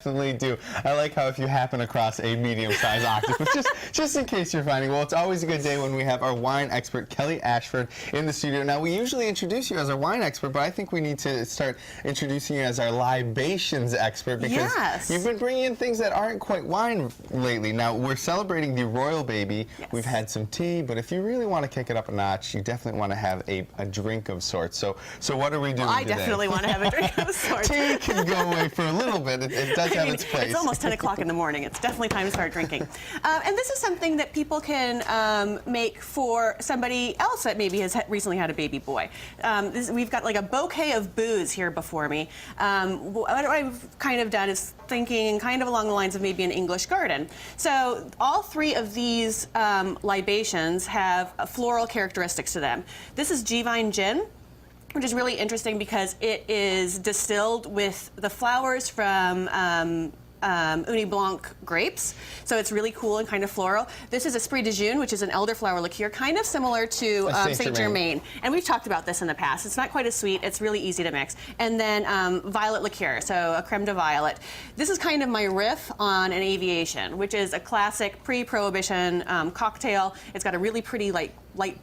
Definitely do. I like how if you happen across a medium-sized octopus, just in case you're finding, well, it's always a good day when we have our wine expert, Kelly Ashford, in the studio. Now, we usually introduce you as our wine expert, but I think we need to start introducing you as our libations expert, because you've been bringing in things that aren't quite wine lately. Now, we're celebrating the royal baby. We've had some tea, but if you really want to kick it up a notch, you definitely want to have a drink of sorts. So what are we doing I today? definitely want to have a drink of sorts. Tea can go away for a little bit. It does have its place. It's almost 10 o'clock in the morning. It's definitely time to start drinking. And this is something that people can make for somebody else that maybe has recently had a baby boy. We've got like a bouquet of booze here before me. What I've kind of done is thinking kind of along the lines of maybe an English garden. So all three of these libations have floral characteristics to them. This is G-Vine Gin, which is really interesting because it is distilled with the flowers from Uni Blanc grapes, so it's really cool and kind of floral. This is Esprit de June, which is an elderflower liqueur, kind of similar to Saint Germain. And we've talked about this in the past. It's not quite as sweet. It's really easy to mix. And then violet liqueur, so a creme de violet. This is kind of my riff on an Aviation, which is a classic pre-Prohibition cocktail. It's got a really pretty light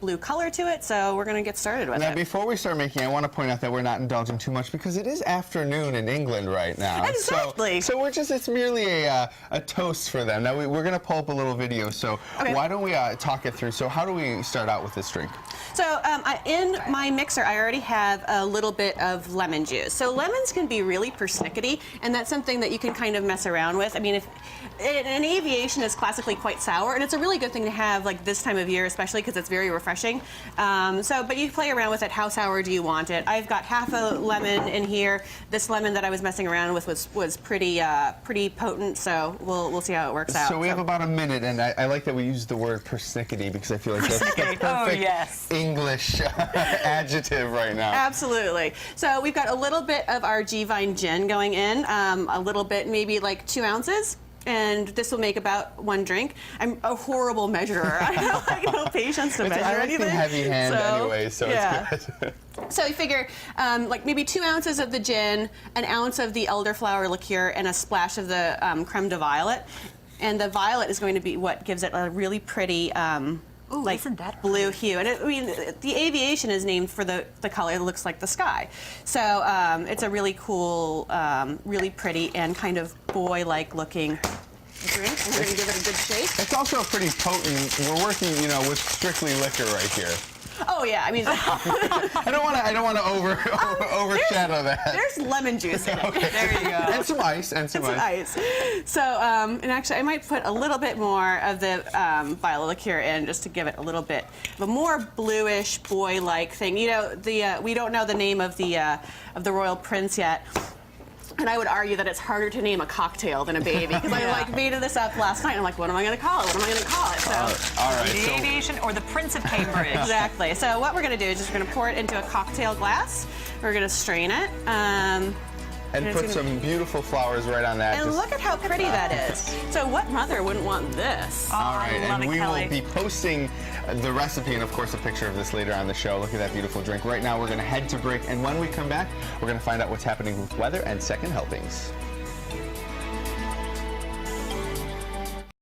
blue color to it, so we're going to get started with it. Now, before we start making, I want to point out that we're not indulging too much because it is afternoon in England right now. Exactly. So we're just, it's merely a toast for them. Now, we're going to pull up a little video, so why don't we talk it through? So how do we start out with this drink? So in my mixer, I already have a little bit of lemon juice. So lemons can be really persnickety, and that's something that you can kind of mess around with. I mean, if an Aviation is classically quite sour, and it's a really good thing to have like this time of year, especially because it's very refreshing. But you play around with it. How sour do you want it? I've got half a lemon in here. This lemon that I was messing around with was pretty potent, so we'll see how it works out. So we have about a minute, and I like that we use the word persnickety because I feel like that's the perfect English adjective right now. Absolutely. So we've got a little bit of our G-Vine Gin going in, a little bit, maybe like 2 ounces. And this will make about 1 drink. I'm a horrible measurer. I have like no patience to measure anything. I like the heavy hand anyway, so it's good. So you figure like maybe 2 ounces of the gin, 1 ounce of the elderflower liqueur, and a splash of the creme de violet. And the violet is going to be what gives it a really pretty blue hue. And I mean, the Aviation is named for the color that looks like the sky. So it's a really cool, really pretty, and kind of boy-like looking drink. And we're going to give it a good shake. It's also pretty potent. We're working, with strictly liquor right here. Oh yeah, I mean, I don't want to overshadow that. There's lemon juice in it. Okay. There you go. And some ice. And some ice. So, and actually, I might put a little bit more of the violet liqueur in just to give it a little bit of a more bluish, boy-like thing. We don't know the name of the Royal Prince yet. And I would argue that it's harder to name a cocktail than a baby, because I made this up last night. I'm like, what am I going to call it? What am I going to call it? So, all right, the Aviation or the Prince of Cambridge. Exactly. So what we're going to do is just we're going to pour it into a cocktail glass. We're going to strain it. And put some beautiful flowers right on that. And look at how pretty that is. So what mother wouldn't want this? Oh, all right, and we Kelly. will be posting the recipe and, of course, a picture of this later on the show. Look at that beautiful drink. Right now, we're going to head to break, and when we come back, we're going to find out what's happening with weather and second helpings.